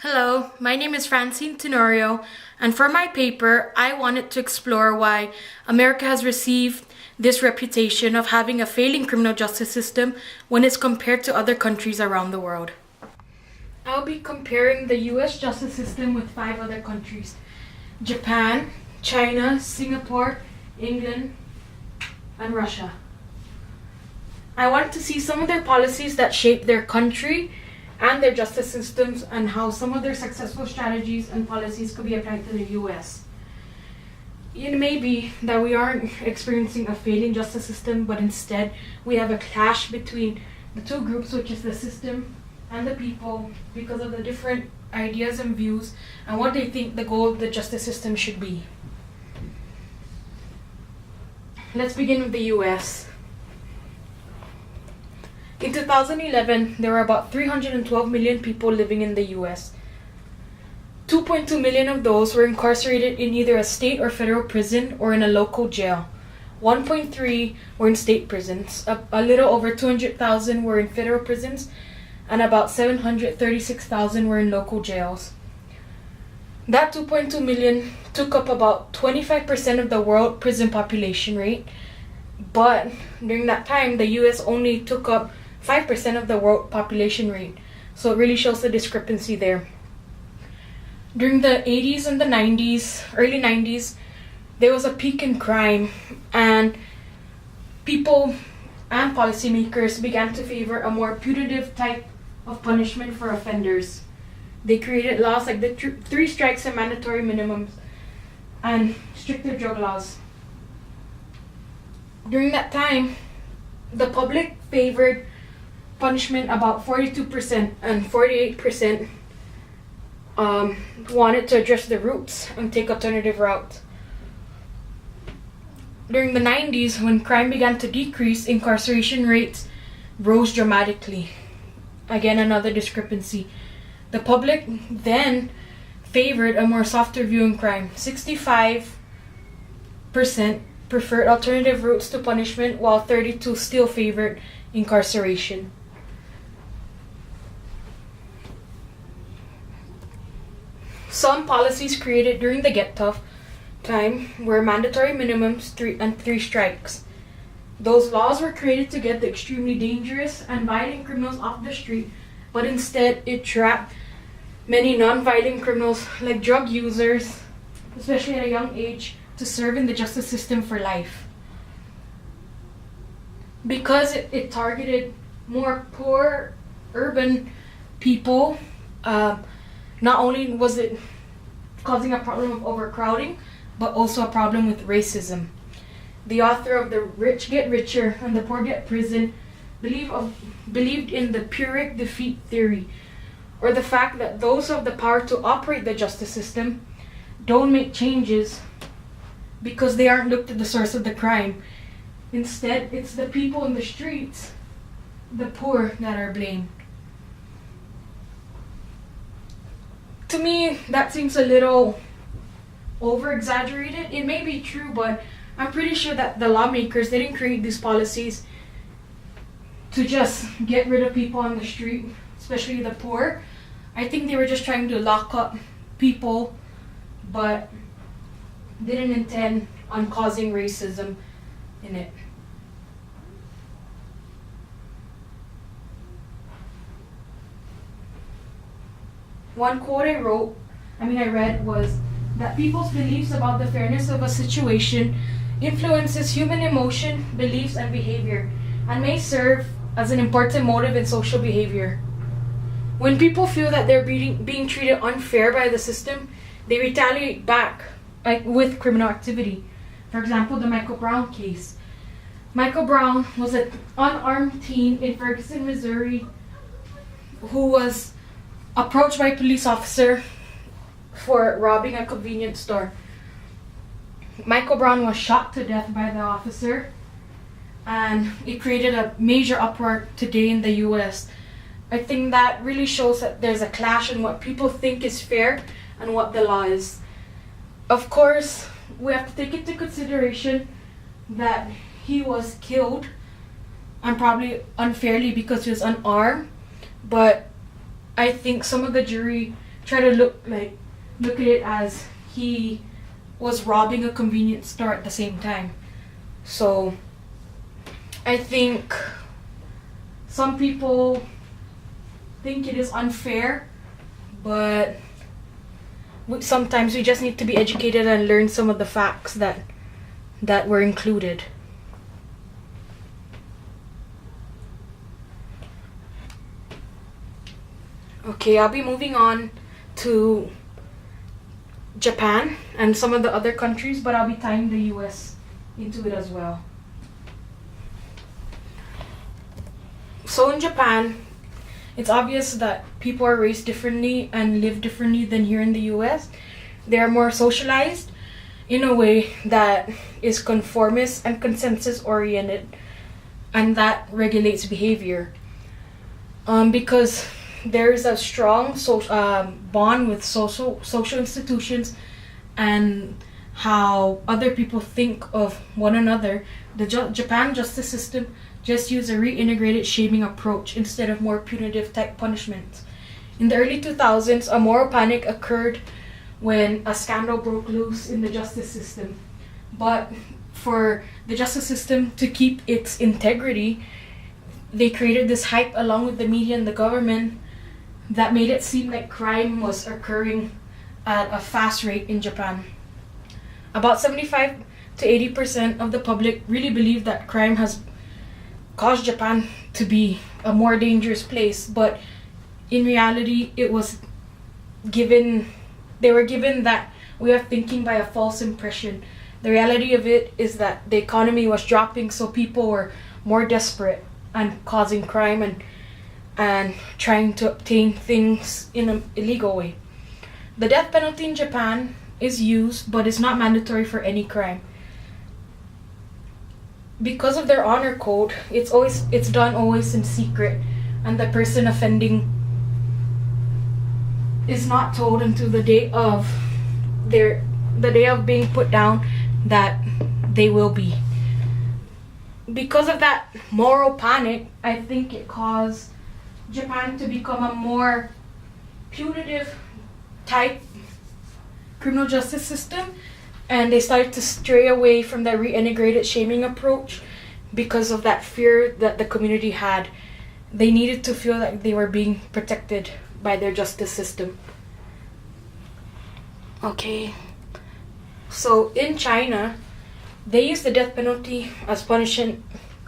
Hello, my name is Francine Tenorio, and for my paper, I wanted to explore why America has received this reputation of having a failing criminal justice system when it's compared to other countries around the world. I'll be comparing the US justice system with 5 other countries: Japan, China, Singapore, England, and Russia. I wanted to see some of their policies that shape their country and their justice systems and how some of their successful strategies and policies could be applied to the US. It may be that we aren't experiencing a failing justice system, but instead we have a clash between the two groups, which is the system and the people, because of the different ideas and views and what they think the goal of the justice system should be. Let's begin with the US. In 2011, there were about 312 million people living in the US. 2.2 million of those were incarcerated in either a state or federal prison or in a local jail. 1.3 were in state prisons. A little over 200,000 were in federal prisons, and about 736,000 were in local jails. That 2.2 million took up about 25% of the world prison population rate, but during that time, the US only took up 5% of the world population rate, so it really shows the discrepancy there. During the 80s and the 90s, early 90s, there was a peak in crime, and people and policymakers began to favor a more punitive type of punishment for offenders. They created laws like the 3 strikes and mandatory minimums and stricter drug laws. During that time, the public favored punishment about 42%, and 48% wanted to address the roots and take alternative routes. During the 90s, when crime began to decrease, incarceration rates rose dramatically. Again, another discrepancy. The public then favored a more softer view in crime. 65% preferred alternative routes to punishment, while 32% still favored incarceration. Some policies created during the Get Tough time were mandatory minimums, 3 strikes. Those laws were created to get the extremely dangerous and violent criminals off the street, but instead it trapped many non-violent criminals like drug users, especially at a young age, to serve in the justice system for life. Because it targeted more poor urban people, not only was it causing a problem of overcrowding, but also a problem with racism. The author of The Rich Get Richer and the Poor Get Prison believed in the Pyrrhic defeat theory, or the fact that those who have the power to operate the justice system don't make changes because they aren't looked at the source of the crime. Instead, it's the people in the streets, the poor, that are blamed. To me, that seems a little over-exaggerated. It may be true, but I'm pretty sure that the lawmakers didn't create these policies to just get rid of people on the street, especially the poor. I think they were just trying to lock up people, but didn't intend on causing racism in it. One quote I read was that people's beliefs about the fairness of a situation influences human emotion, beliefs, and behavior, and may serve as an important motive in social behavior. When people feel that they're being treated unfair by the system, they retaliate back, like with criminal activity. For example, the Michael Brown case. Michael Brown was an unarmed teen in Ferguson, Missouri, who was approached by a police officer for robbing a convenience store. Michael Brown was shot to death by the officer, and it created a major uproar today in the US. I think that really shows that there's a clash in what people think is fair and what the law is. Of course, we have to take into consideration that he was killed, and probably unfairly because he was unarmed, but I think some of the jury try to look at it as he was robbing a convenience store at the same time. So I think some people think it is unfair, but sometimes we just need to be educated and learn some of the facts that were included. Okay, I'll be moving on to Japan and some of the other countries, but I'll be tying the US into it as well. So in Japan, it's obvious that people are raised differently and live differently than here in the US. They are more socialized in a way that is conformist and consensus oriented, and that regulates behavior. Because there is a strong bond with social institutions and how other people think of one another. The Japan justice system just used a reintegrated shaming approach instead of more punitive type punishments. In the early 2000s, a moral panic occurred when a scandal broke loose in the justice system. But for the justice system to keep its integrity, they created this hype along with the media and the government that made it seem like crime was occurring at a fast rate in Japan. About 75 to 80% of the public really believe that crime has caused Japan to be a more dangerous place, but in reality they were given that way of thinking by a false impression. The reality of it is that the economy was dropping, so people were more desperate and causing crime and trying to obtain things in an illegal way. The death penalty in Japan is used, but it's not mandatory for any crime. Because of their honor code, it's done always in secret, and the person offending is not told until the day of being put down that they will be. Because of that moral panic, I think it caused Japan to become a more punitive type criminal justice system, and they started to stray away from that reintegrated shaming approach because of that fear that the community had. They needed to feel like they were being protected by their justice system. Okay, so in China, they use the death penalty as punishment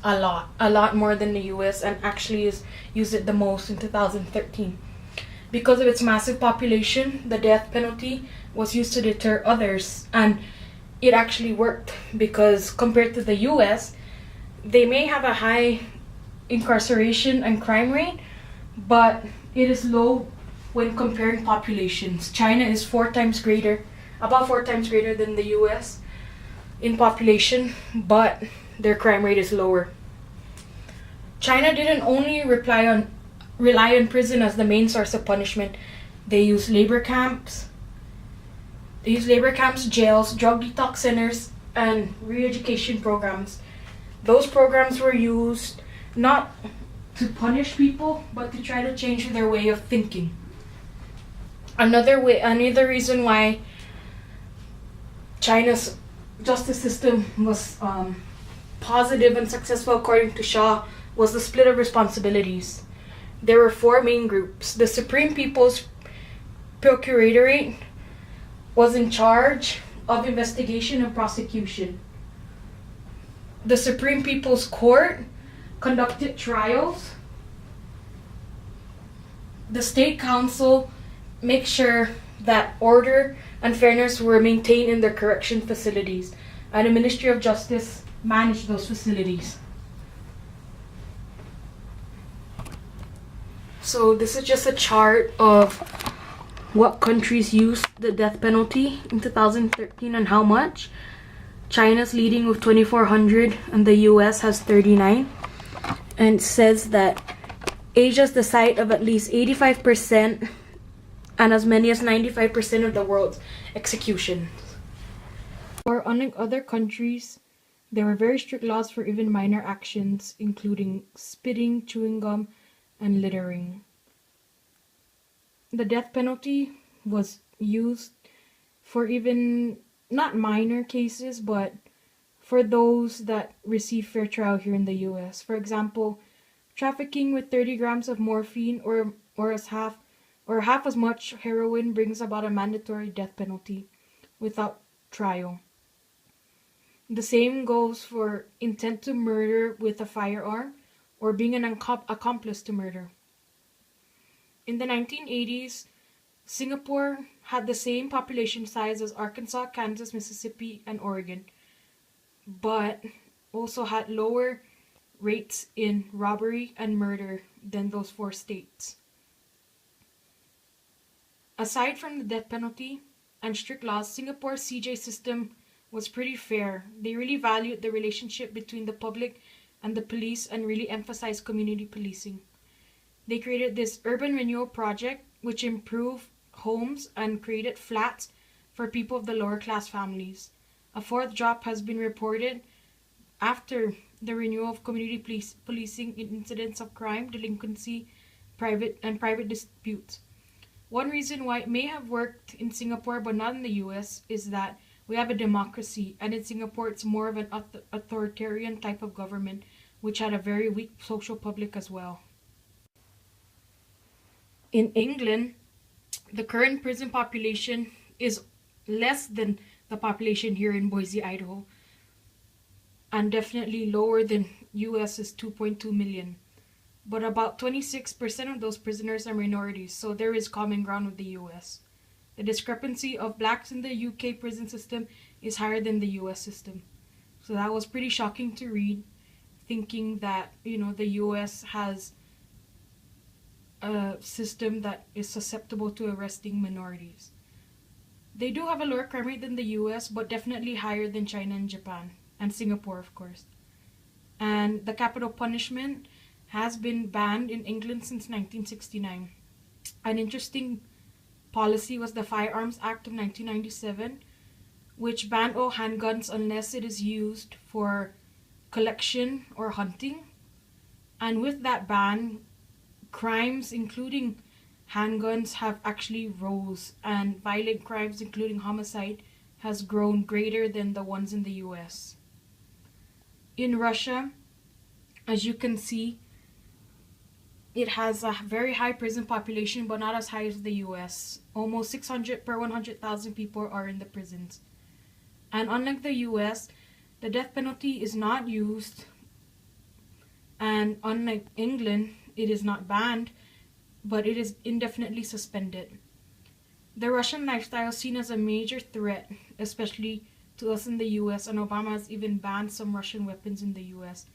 a lot more than the US, and actually used it the most in 2013. Because of its massive population, the death penalty was used to deter others, and it actually worked because compared to the US, they may have a high incarceration and crime rate, but it is low when comparing populations. China is about 4 times greater than the US in population, but their crime rate is lower. China didn't only rely on prison as the main source of punishment. They use labor camps, jails, drug detox centers, and re-education programs. Those programs were used not to punish people, but to try to change their way of thinking. Another reason why China's justice system was positive and successful, according to Shaw, was the split of responsibilities. There were 4 main groups. The Supreme People's Procuratorate was in charge of investigation and prosecution. The Supreme People's Court conducted trials. The State Council makes sure that order and fairness were maintained in their correction facilities, and the Ministry of Justice managed those facilities. So this is just a chart of what countries used the death penalty in 2013 and how much. China's leading with 2,400 and the US has 39. And it says that Asia is the site of at least 85% and as many as 95% of the world's executions. Or unlike other countries, there were very strict laws for even minor actions, including spitting, chewing gum, and littering. the death penalty was used for even not minor cases, but for those that receive fair trial here in the US. For example, trafficking with 30 grams of morphine or half as much heroin brings about a mandatory death penalty without trial. The same goes for intent to murder with a firearm or being an accomplice to murder. In the 1980s, Singapore had the same population size as Arkansas, Kansas, Mississippi, and Oregon, but also had lower rates in robbery and murder than those four states. Aside from the death penalty and strict laws, Singapore's CJ system was pretty fair. They really valued the relationship between the public and the police and really emphasized community policing. They created this urban renewal project which improved homes and created flats for people of the lower class families. A fourth drop has been reported after the renewal of community policing in incidents of crime, delinquency, private disputes. One reason why it may have worked in Singapore but not in the US is that we have a democracy, and in Singapore it's more of an authoritarian type of government, which had a very weak social public as well. In England, the current prison population is less than the population here in Boise, Idaho, and definitely lower than US's 2.2 million. But about 26% of those prisoners are minorities, so there is common ground with the US. The discrepancy of blacks in the UK prison system is higher than the US system. So that was pretty shocking to read, thinking that, the US has a system that is susceptible to arresting minorities. They do have a lower crime rate than the US, but definitely higher than China and Japan, and Singapore, of course. And the capital punishment has been banned in England since 1969. An interesting policy was the Firearms Act of 1997, which banned all handguns unless it is used for collection or hunting. And with that ban, crimes including handguns have actually rose, and violent crimes including homicide has grown greater than the ones in the US. In Russia, as you can see, it has a very high prison population, but not as high as the US. Almost 600 per 100,000 people are in the prisons. And unlike the US, the death penalty is not used, and unlike England, it is not banned, but it is indefinitely suspended. The Russian lifestyle is seen as a major threat, especially to us in the US, and Obama has even banned some Russian weapons in the US.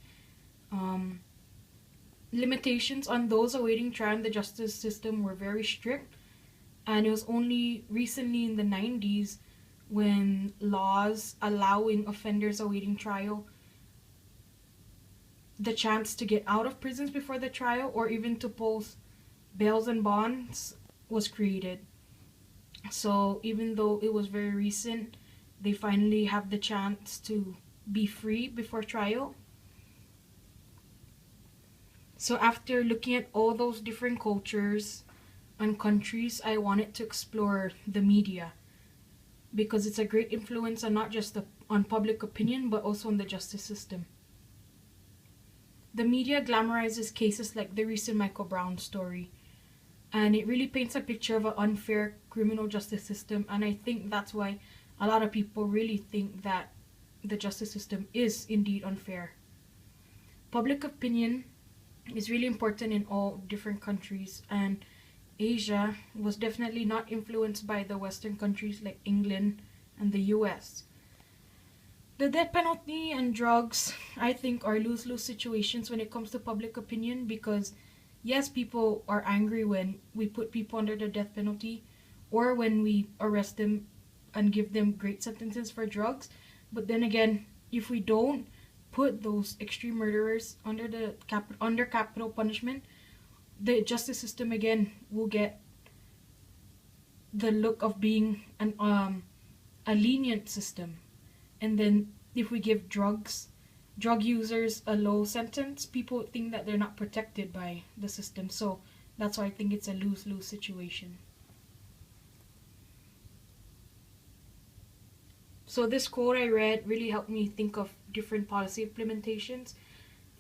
Limitations on those awaiting trial in the justice system were very strict, and it was only recently in the 90s when laws allowing offenders awaiting trial the chance to get out of prisons before the trial or even to post bails and bonds was created. So even though it was very recent, they finally have the chance to be free before trial. So after looking at all those different cultures and countries, I wanted to explore the media, because it's a great influence on not just on public opinion, but also on the justice system. The media glamorizes cases like the recent Michael Brown story, and it really paints a picture of an unfair criminal justice system, and I think that's why a lot of people really think that the justice system is indeed unfair. Public opinion is really important in all different countries, and Asia was definitely not influenced by the Western countries like England and the US. The death penalty and drugs, I think, are lose-lose situations when it comes to public opinion, because yes, people are angry when we put people under the death penalty or when we arrest them and give them great sentences for drugs, but then again, if we don't put those extreme murderers under capital punishment, the justice system again will get the look of being a lenient system. And then if we give drug users a low sentence, people think that they're not protected by the system. So That's why I think it's a lose-lose situation. So this quote I read really helped me think of different policy implementations.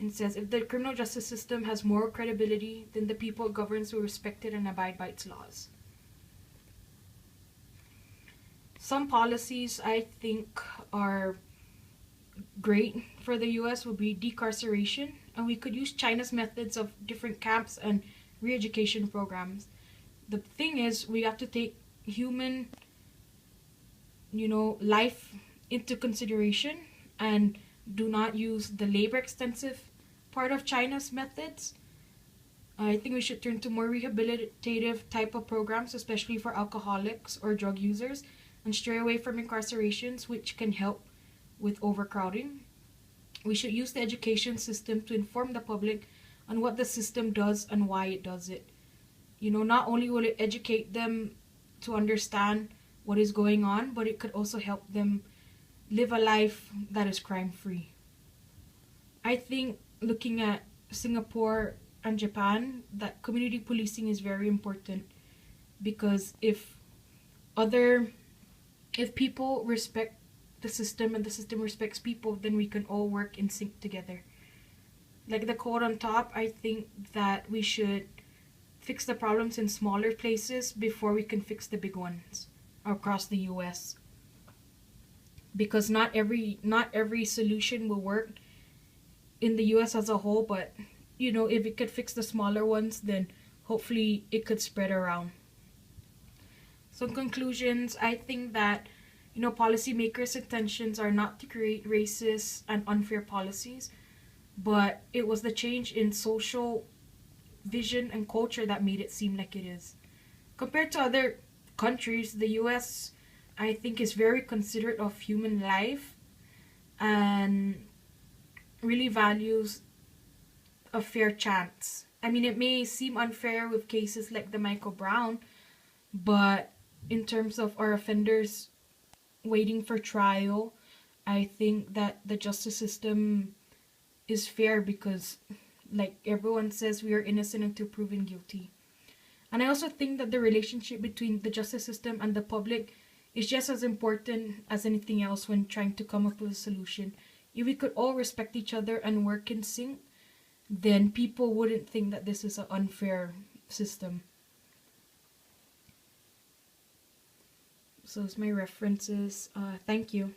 It says, if the criminal justice system has moral credibility, then the people it governs will respect it and abide by its laws. Some policies I think are great for the US would be decarceration, and we could use China's methods of different camps and re-education programs. The thing is, we have to take human, life into consideration and do not use the labor extensive part of China's methods. I think we should turn to more rehabilitative type of programs, especially for alcoholics or drug users, and stray away from incarcerations, which can help with overcrowding. We should use the education system to inform the public on what the system does and why it does it. Not only will it educate them to understand what is going on, but it could also help them live a life that is crime-free. I think looking at Singapore and Japan, that community policing is very important, because if people respect the system and the system respects people, then we can all work in sync together. Like the quote on top, I think that we should fix the problems in smaller places before we can fix the big ones across the US. Because not every solution will work in the US as a whole, but if it could fix the smaller ones, then hopefully it could spread around. So in conclusions, I think that policymakers' intentions are not to create racist and unfair policies, but it was the change in social vision and culture that made it seem like it is. Compared to other countries, the US, I think, is very considerate of human life and really values a fair chance. I mean, it may seem unfair with cases like the Michael Brown, but in terms of our offenders waiting for trial, I think that the justice system is fair because, like everyone says, we are innocent until proven guilty. And I also think that the relationship between the justice system and the public is just as important as anything else when trying to come up with a solution. If we could all respect each other and work in sync, then people wouldn't think that this is an unfair system. So it's my references. Thank you.